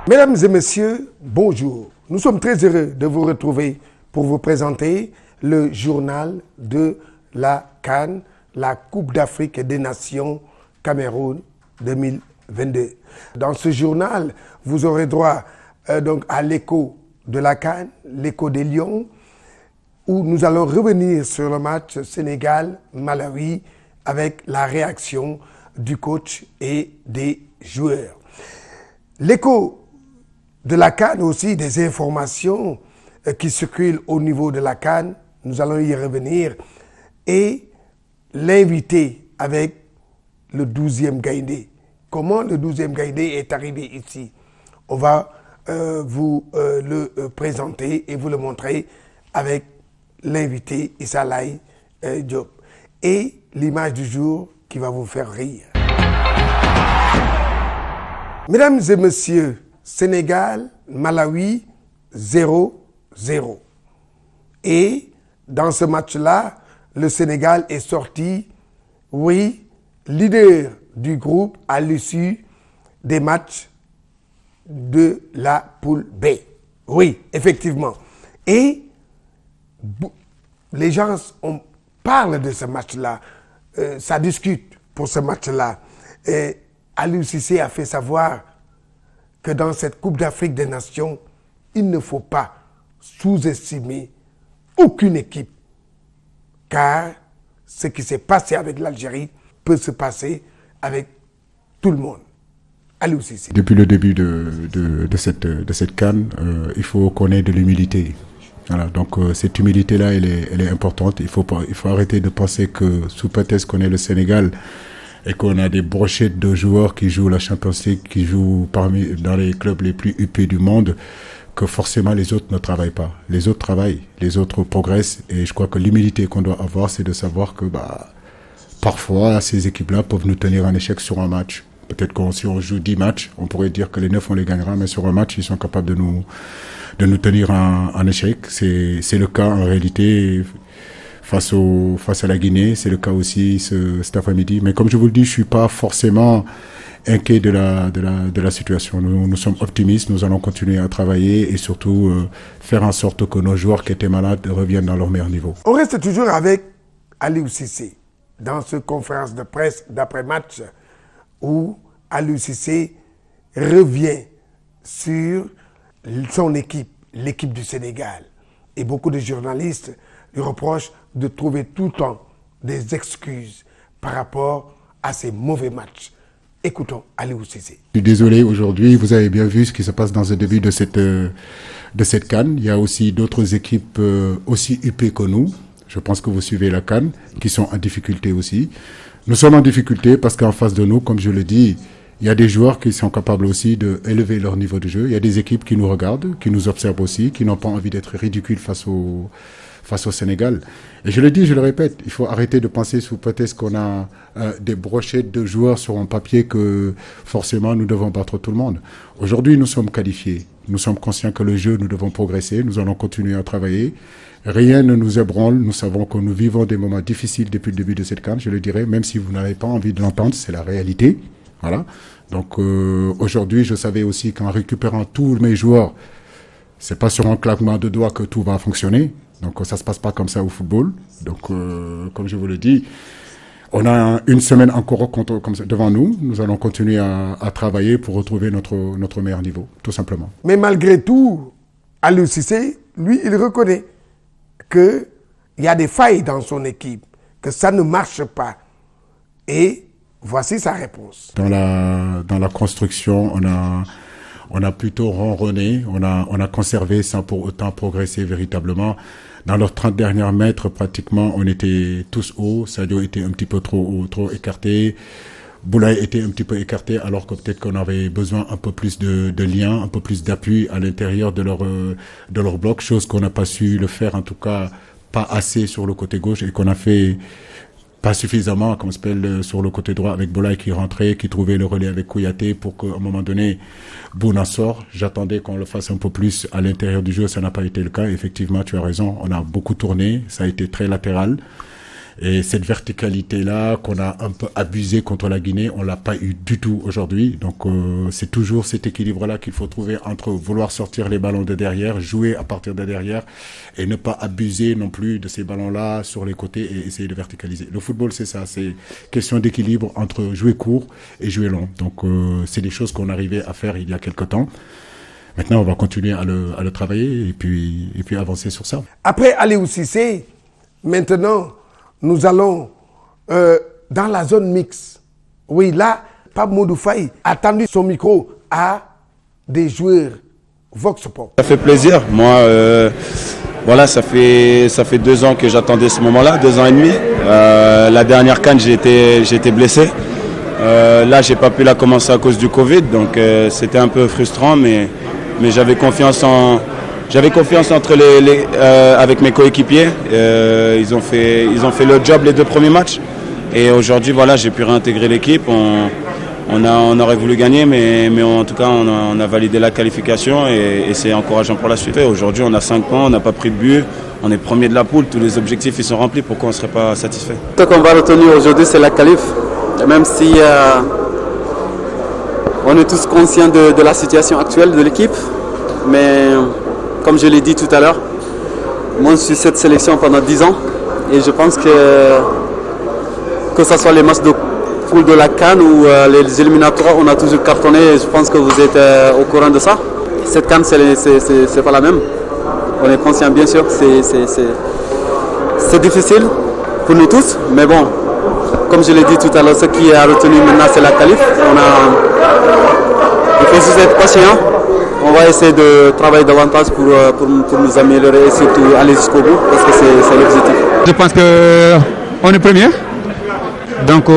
Mesdames et messieurs, bonjour. Nous sommes très heureux de vous retrouver pour vous présenter le journal de la CAN, la Coupe d'Afrique des Nations Cameroun 2022. Dans ce journal, vous aurez droit donc à l'écho de la CAN, l'écho des Lions, où nous allons revenir sur le match Sénégal-Malawi avec la réaction du coach et des joueurs. L'écho de la CAN aussi, des informations qui circulent au niveau de la CAN, nous allons y revenir, et l'invité avec le 12e Gaïndé. Comment le 12e Gaïndé est arrivé ici? On va vous le présenter et vous le montrer avec l'invité Issa Laye Diop. Et l'image du jour qui va vous faire rire. Mesdames et messieurs, Sénégal, Malawi, 0-0. Et dans ce match-là, le Sénégal est sorti, oui, leader du groupe à l'issue des matchs de la poule B. Oui, effectivement. Et les gens parlent de ce match-là, ça discute pour ce match-là. Et Aliou Cissé a fait savoir que dans cette Coupe d'Afrique des Nations, il ne faut pas sous-estimer aucune équipe. Car ce qui s'est passé avec l'Algérie peut se passer avec tout le monde. Aliou Cissé. Depuis le début de cette CAN, il faut connaître de l'humilité. Voilà, donc cette humilité-là, elle est importante. Il faut arrêter de penser que sous prétexte qu'on est le Sénégal et qu'on a des brochettes de joueurs qui jouent la Champions League, qui jouent dans les clubs les plus huppés du monde, que forcément les autres ne travaillent pas. Les autres travaillent, les autres progressent, et je crois que l'humilité qu'on doit avoir, c'est de savoir que parfois ces équipes-là peuvent nous tenir en échec sur un match. Peut-être que si on joue 10 matchs, on pourrait dire que les 9 on les gagnera, mais sur un match, ils sont capables de nous tenir en échec. C'est le cas en réalité face à la Guinée, c'est le cas aussi cet après-midi. Mais comme je vous le dis, je suis pas forcément inquiet de la situation. Nous sommes optimistes, nous allons continuer à travailler et surtout faire en sorte que nos joueurs qui étaient malades reviennent dans leur meilleur niveau. On reste toujours avec Aliou Cissé dans cette conférence de presse d'après-match où Aliou Cissé revient sur son équipe, l'équipe du Sénégal. Et beaucoup de journalistes lui reprochent de trouver tout le temps des excuses par rapport à ces mauvais matchs. Écoutons Aliou Cissé. Je suis désolé aujourd'hui, vous avez bien vu ce qui se passe dans le début de cette CAN. Il y a aussi d'autres équipes aussi huppées que nous. Je pense que vous suivez la CAN, qui sont en difficulté aussi. Nous sommes en difficulté parce qu'en face de nous, comme je le dis, il y a des joueurs qui sont capables aussi d'élever leur niveau de jeu. Il y a des équipes qui nous regardent, qui nous observent aussi, qui n'ont pas envie d'être ridicules face au Sénégal. Et je le dis, je le répète, il faut arrêter de penser sous prétexte qu'on a des brochettes de joueurs sur un papier que forcément nous devons battre tout le monde. Aujourd'hui, nous sommes qualifiés. Nous sommes conscients que le jeu, nous devons progresser. Nous allons continuer à travailler. Rien ne nous ébranle. Nous savons que nous vivons des moments difficiles depuis le début de cette CAN. Je le dirais, même si vous n'avez pas envie de l'entendre, c'est la réalité. Voilà. Donc aujourd'hui, je savais aussi qu'en récupérant tous mes joueurs, c'est pas sur un claquement de doigts que tout va fonctionner. Donc ça se passe pas comme ça au football. Donc comme je vous le dis, on a une semaine encore comme ça devant nous. Nous allons continuer à travailler pour retrouver notre meilleur niveau, tout simplement. Mais malgré tout, Aliou Cissé, lui, il reconnaît qu'il y a des failles dans son équipe, que ça ne marche pas. Et voici sa réponse. Dans la construction, on a plutôt ronronné, on a conservé sans pour autant progresser véritablement. Dans leurs 30 derniers mètres, pratiquement, on était tous hauts. Sadio était un petit peu trop écarté. Boulaye était un petit peu écarté, alors que peut-être qu'on avait besoin un peu plus de liens, un peu plus d'appui à l'intérieur de leur bloc, chose qu'on n'a pas su le faire, en tout cas pas assez sur le côté gauche, et qu'on a fait pas suffisamment, comme s'appelle, sur le côté droit avec Boulaye qui rentrait, qui trouvait le relais avec Kouyaté pour qu'à un moment donné, Bouna sort. J'attendais qu'on le fasse un peu plus à l'intérieur du jeu, ça n'a pas été le cas. Effectivement, tu as raison, on a beaucoup tourné, ça a été très latéral. Et cette verticalité-là qu'on a un peu abusée contre la Guinée, on l'a pas eu du tout aujourd'hui. Donc c'est toujours cet équilibre-là qu'il faut trouver entre vouloir sortir les ballons de derrière, jouer à partir de derrière et ne pas abuser non plus de ces ballons-là sur les côtés et essayer de verticaliser. Le football, c'est ça, c'est question d'équilibre entre jouer court et jouer long. Donc c'est des choses qu'on arrivait à faire il y a quelque temps. Maintenant, on va continuer à le travailler et puis avancer sur ça. Après Aliou Cissé, maintenant, nous allons dans la zone mixte. Oui, là, Pape Modou Faye a tendu son micro à des joueurs Vox Pop. Ça fait plaisir. Moi, voilà, ça fait 2 ans que j'attendais ce moment-là, 2 ans et demi. La dernière CAN, j'ai été blessé. Là, j'ai pas pu la commencer à cause du Covid, donc c'était un peu frustrant, mais j'avais confiance avec mes coéquipiers. Ils ont fait le job les 2 premiers matchs. Et aujourd'hui, voilà, j'ai pu réintégrer l'équipe. On aurait voulu gagner, mais en tout cas, on a validé la qualification et c'est encourageant pour la suite. Aujourd'hui, on a 5 points, on n'a pas pris de but. On est premier de la poule, tous les objectifs ils sont remplis. Pourquoi on ne serait pas satisfait? Ce qu'on va retenir aujourd'hui, c'est la qualif. Même si on est tous conscients de la situation actuelle de l'équipe, mais comme je l'ai dit tout à l'heure, moi je suis cette sélection pendant 10 ans et je pense que ce soit les matchs de poule de la CAN ou les éliminatoires, on a toujours cartonné et je pense que vous êtes au courant de ça. Cette CAN, c'est pas la même. On est conscient bien sûr, c'est difficile pour nous tous, mais bon. Comme je l'ai dit tout à l'heure, ce qui est retenu maintenant, c'est la qualif. Il faut juste être patient. On va essayer de travailler davantage pour nous améliorer et surtout aller jusqu'au bout, parce que c'est l'objectif. Je pense qu'on est premier. Donc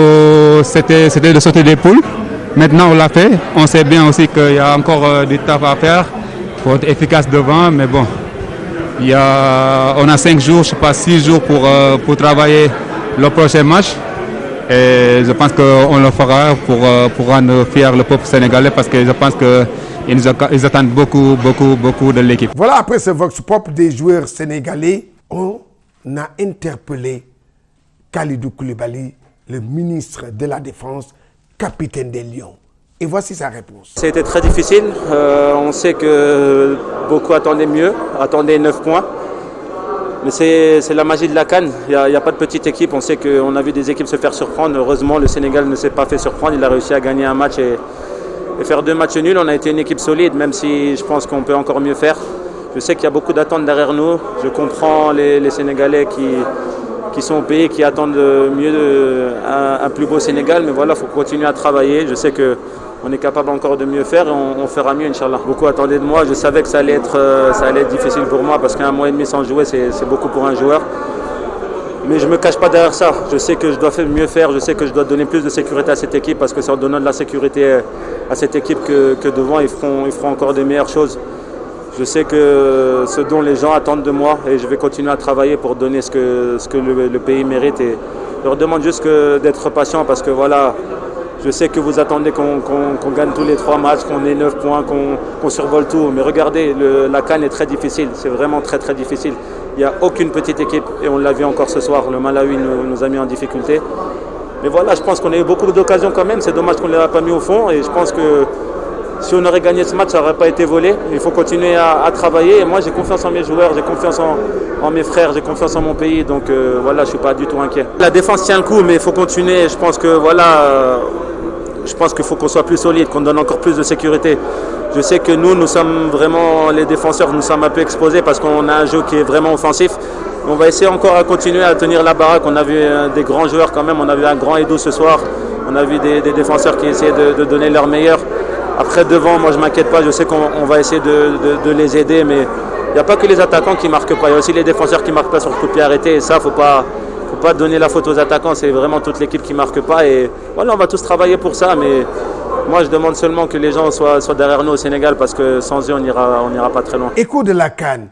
c'était de sauter des poules. Maintenant on l'a fait. On sait bien aussi qu'il y a encore du taf à faire. Il faut être efficace devant, mais bon. On a 5 jours, je sais pas 6 jours pour travailler le prochain match. Et je pense qu'on le fera pour rendre fier le peuple sénégalais parce que je pense qu'ils attendent beaucoup de l'équipe. Voilà, après ce Vox Pop des joueurs sénégalais, on a interpellé Kalidou Koulibaly, le ministre de la Défense, capitaine des Lions. Et voici sa réponse. C'était très difficile. On sait que beaucoup attendaient mieux, attendaient 9 points. Mais c'est la magie de la CAN, il n'y a pas de petite équipe, on sait qu'on a vu des équipes se faire surprendre. Heureusement, le Sénégal ne s'est pas fait surprendre, il a réussi à gagner un match et faire 2 matchs nuls. On a été une équipe solide, même si je pense qu'on peut encore mieux faire. Je sais qu'il y a beaucoup d'attentes derrière nous, je comprends les Sénégalais qui sont au pays, qui attendent mieux un plus beau Sénégal, mais voilà, il faut continuer à travailler. Je sais qu'on est capable encore de mieux faire et on fera mieux, Inch'Allah. Beaucoup attendaient de moi, je savais que ça allait être difficile pour moi parce qu'un mois et demi sans jouer, c'est beaucoup pour un joueur. Mais je ne me cache pas derrière ça, je sais que je dois mieux faire, je sais que je dois donner plus de sécurité à cette équipe parce que c'est en donnant de la sécurité à cette équipe que devant ils feront encore des meilleures choses. Je sais que ce dont les gens attendent de moi et je vais continuer à travailler pour donner ce que le pays mérite et je leur demande juste d'être patient parce que voilà, je sais que vous attendez qu'on gagne tous les 3 matchs, qu'on ait 9 points, qu'on survole tout. Mais regardez, la CAN est très difficile, c'est vraiment très très difficile. Il n'y a aucune petite équipe et on l'a vu encore ce soir, le Malawi nous a mis en difficulté. Mais voilà, je pense qu'on a eu beaucoup d'occasions quand même, c'est dommage qu'on ne les a pas mis au fond et je pense que si on aurait gagné ce match, ça n'aurait pas été volé. Il faut continuer à travailler. Et moi, j'ai confiance en mes joueurs, j'ai confiance en mes frères, j'ai confiance en mon pays. Donc voilà, je ne suis pas du tout inquiet. La défense tient le coup, mais il faut continuer. Je pense que voilà, je pense qu'il faut qu'on soit plus solide, qu'on donne encore plus de sécurité. Je sais que nous sommes vraiment, les défenseurs, nous sommes un peu exposés parce qu'on a un jeu qui est vraiment offensif. On va essayer encore à continuer à tenir la baraque. On a vu des grands joueurs quand même. On a vu un grand Edo ce soir. On a vu des défenseurs qui essaient de donner leur meilleur. Après, devant, moi, je ne m'inquiète pas. Je sais qu'on va essayer de les aider. Mais il n'y a pas que les attaquants qui ne marquent pas. Il y a aussi les défenseurs qui ne marquent pas sur le coup de pied arrêté. Et ça, il ne faut pas donner la faute aux attaquants. C'est vraiment toute l'équipe qui ne marque pas. Et voilà, on va tous travailler pour ça. Mais moi, je demande seulement que les gens soient derrière nous au Sénégal parce que sans eux, on n'ira pas très loin. Écho de la CAN.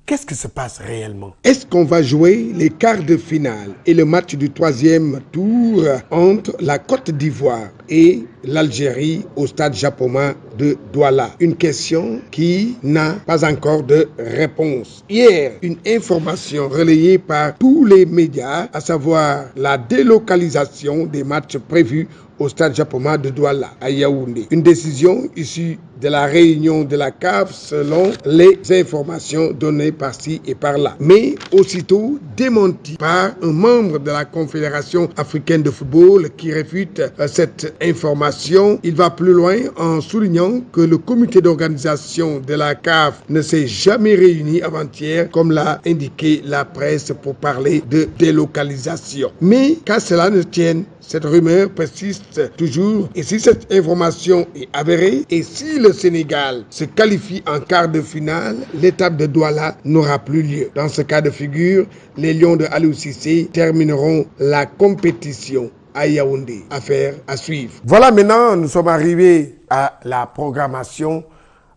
Qu'est-ce qui se passe réellement? Est-ce qu'on va jouer les quarts de finale et le match du 3e tour entre la Côte d'Ivoire et l'Algérie au stade Japoma de Douala. Une question qui n'a pas encore de réponse. Hier, une information relayée par tous les médias, à savoir la délocalisation des matchs prévus au stade Japoma de Douala à Yaoundé. Une décision issue de la réunion de la CAF selon les informations données par-ci et par-là. Mais aussitôt démenti par un membre de la Confédération africaine de football qui réfute cette information. Il va plus loin en soulignant que le comité d'organisation de la CAF ne s'est jamais réuni avant-hier, comme l'a indiqué la presse, pour parler de délocalisation. Mais qu'à cela ne tienne, cette rumeur persiste toujours, et si cette information est avérée, et si le Sénégal se qualifie en quart de finale, l'étape de Douala n'aura plus lieu. Dans ce cas de figure, les Lions de Aliou Cissé termineront la compétition à Yaoundé. Affaire à suivre. Voilà, maintenant nous sommes arrivés à la programmation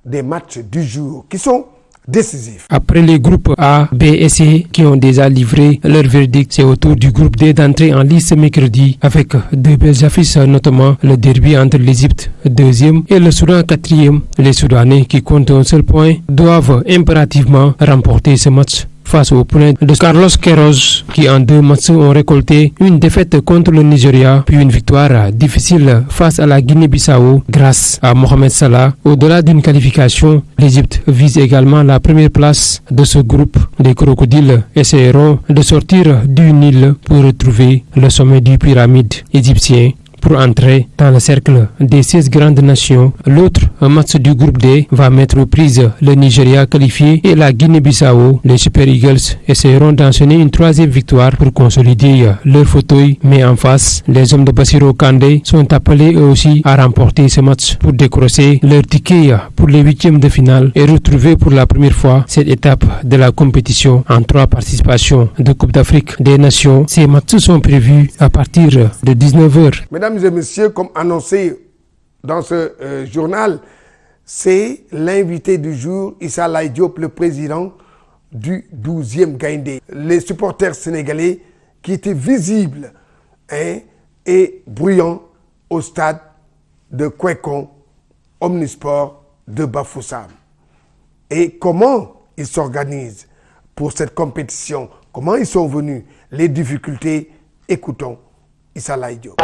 des matchs du jour qui sont décisif. Après les groupes A, B et C qui ont déjà livré leur verdict, c'est au tour du groupe D d'entrer en lice mercredi avec deux belles affiches, notamment le derby entre l'Égypte 2e et le Soudan 4e. Les Soudanais qui comptent un seul point doivent impérativement remporter ce match face au poulain de Carlos Queiroz qui en 2 matchs ont récolté une défaite contre le Nigeria puis une victoire difficile face à la Guinée-Bissau grâce à Mohamed Salah. Au-delà d'une qualification, l'Égypte vise également la première place de ce groupe. Les crocodiles essaieront de sortir du Nil pour retrouver le sommet du pyramide égyptien pour entrer dans le cercle des 16 grandes nations. L'autre match du groupe D va mettre aux prises le Nigeria qualifié et la Guinée-Bissau. Les Super Eagles essaieront d'enchaîner une 3e victoire pour consolider leur fauteuil, mais en face, les hommes de Bassirou Kandé sont appelés eux aussi à remporter ce match pour décrocher leur ticket pour les 8e de finale et retrouver pour la première fois cette étape de la compétition en 3 participations de Coupe d'Afrique des Nations. Ces matchs sont prévus à partir de 19h. Mesdames et messieurs, comme annoncé dans ce journal, c'est l'invité du jour, Issa Laye Diop, le président du 12e Gaïndé. Les supporters sénégalais qui étaient visibles et bruyants au stade de Kwekon, Omnisport de Bafoussam. Et comment ils s'organisent pour cette compétition, comment ils sont venus, les difficultés, écoutons Issa Laye Diop.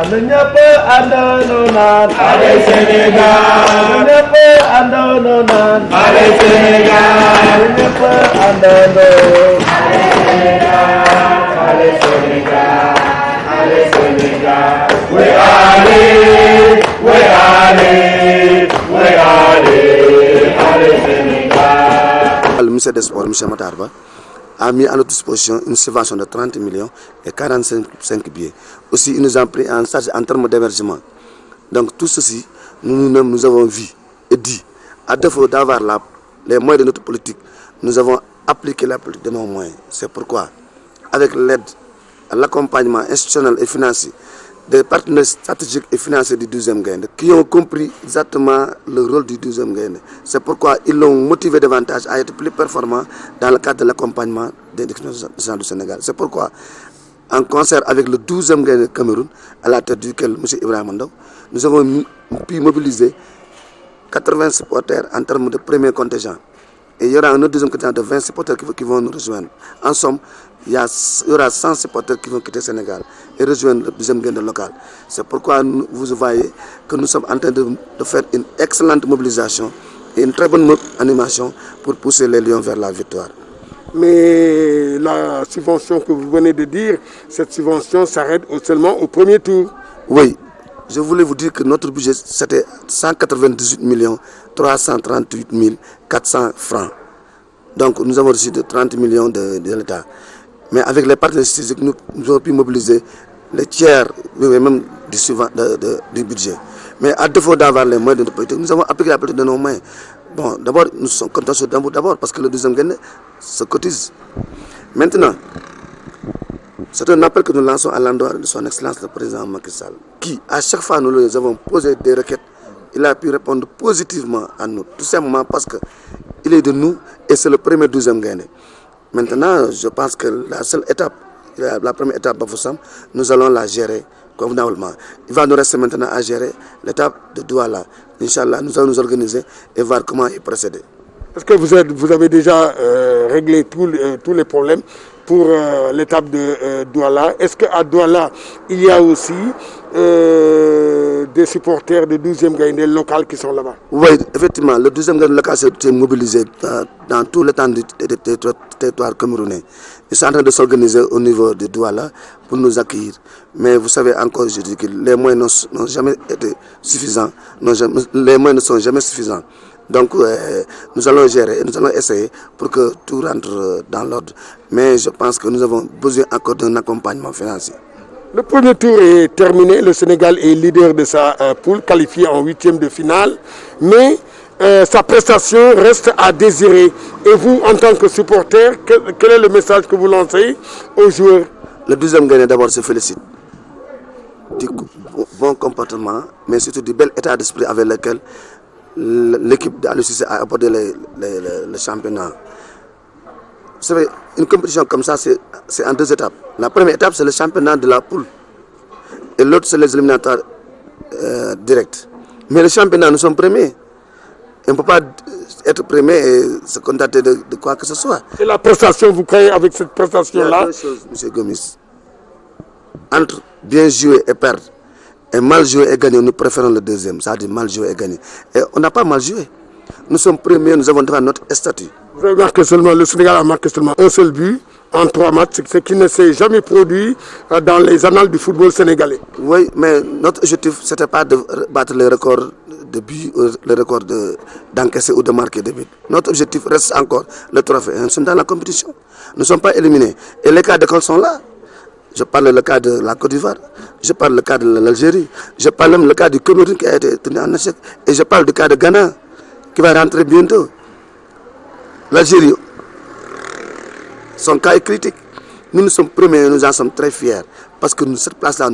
Le ministère des Sports, M. Matarba, a mis à notre disposition une subvention de 30 millions et 45 billets. Aussi, il nous a pris en charge en termes d'hébergement. Donc tout ceci, nous avons vu et dit, à défaut d'avoir les moyens de notre politique, nous avons appliqué la politique de nos moyens. C'est pourquoi, avec l'aide, l'accompagnement institutionnel et financier des partenaires stratégiques et financiers du 12e Gaïndé qui ont compris exactement le rôle du 12e Gaïndé. C'est pourquoi ils l'ont motivé davantage à être plus performant dans le cadre de l'accompagnement des élections du Sénégal. C'est pourquoi, en concert avec le 12e Gaïndé Cameroun, à la tête duquel M. Ibrahima Ndaw, nous avons pu mobiliser 80 supporters en termes de premier contingent. Et il y aura un autre deuxième contingent de 20 supporters qui vont nous rejoindre. En somme, il y aura 100 supporters qui vont quitter le Sénégal et rejoindre le deuxième Gaïndé local. C'est pourquoi vous voyez que nous sommes en train de faire une excellente mobilisation et une très bonne animation pour pousser les Lions vers la victoire. Mais la subvention que vous venez de dire, cette subvention s'arrête seulement au premier tour. Oui, je voulais vous dire que notre budget c'était 198 338 400 francs. Donc nous avons reçu de 30 millions de l'État. Mais avec les partenaires stratégiques, nous avons pu mobiliser les tiers même du budget. Mais à défaut d'avoir les moyens de notre politique, nous avons appliqué la politique de nos moyens. Bon, d'abord, nous sommes contents sur d'abord parce que le 12e Gaïndé se cotise. Maintenant, c'est un appel que nous lançons à l'endroit de son Excellence le président Macky Sall, qui, à chaque fois nous lui avons posé des requêtes, il a pu répondre positivement à nous, tout simplement parce qu'il est de nous et c'est le premier 12e Gaïndé. Maintenant, je pense que la seule étape, la première étape Bafoussam, nous allons la gérer convenablement. Il va nous rester maintenant à gérer l'étape de Douala. Inch'Allah, nous allons nous organiser et voir comment y procéder. Est-ce que vous avez déjà réglé tous les problèmes pour l'étape de Douala? Est-ce qu'à Douala, il y a aussi des supporters de 12e Gaïndé local qui sont là-bas? Oui, effectivement, le 12e Gaïndé local s'est mobilisé dans tout le temps du territoire camerounais. Ils sont en train de s'organiser au niveau de Douala pour nous accueillir. Mais vous savez encore, je dis que les moyens n'ont jamais été suffisants. Les moyens ne sont jamais suffisants. Donc nous allons gérer et nous allons essayer pour que tout rentre dans l'ordre. Mais je pense que nous avons besoin encore d'un accompagnement financier. Le premier tour est terminé. Le Sénégal est leader de sa poule, qualifié en 8e de finale. Mais sa prestation reste à désirer. Et vous, en tant que supporter, quel est le message que vous lancez aux joueurs? Le 12e Gaïndé d'abord se félicite du bon comportement, mais surtout du bel état d'esprit avec lequel l'équipe d'Aliou Cissé a abordé le championnat. Vous savez, une compétition comme ça, c'est en 2 étapes. La première étape, c'est le championnat de la poule. Et l'autre, c'est les éliminatoires directs. Mais le championnat, nous sommes premiers. Et on ne peut pas être premier et se contenter de quoi que ce soit. Et la prestation, vous croyez avec cette prestation-là? Il y a 2 choses, M. Gomis. Entre bien jouer et perdre, et mal jouer et gagner, nous préférons le deuxième, c'est-à-dire mal jouer et gagner. Et on n'a pas mal joué. Nous sommes premiers, nous avons droit à notre statut. Vous avez marqué seulement, le Sénégal a marqué seulement un seul but en 3 matchs, ce qui ne s'est jamais produit dans les annales du football sénégalais. Oui, mais notre objectif, ce n'était pas de battre le record de buts, le record d'encaisser ou de marquer des buts. Notre objectif reste encore le trophée. Nous sommes dans la compétition. Nous ne sommes pas éliminés. Et les cas d'école sont là. Je parle le cas de la Côte d'Ivoire, je parle le cas de l'Algérie, je parle même le cas du Cameroun qui a été tenu en échec, et je parle du cas de Ghana qui va rentrer bientôt. L'Algérie, son cas est critique. Nous sommes premiers et nous en sommes très fiers parce que cette place-là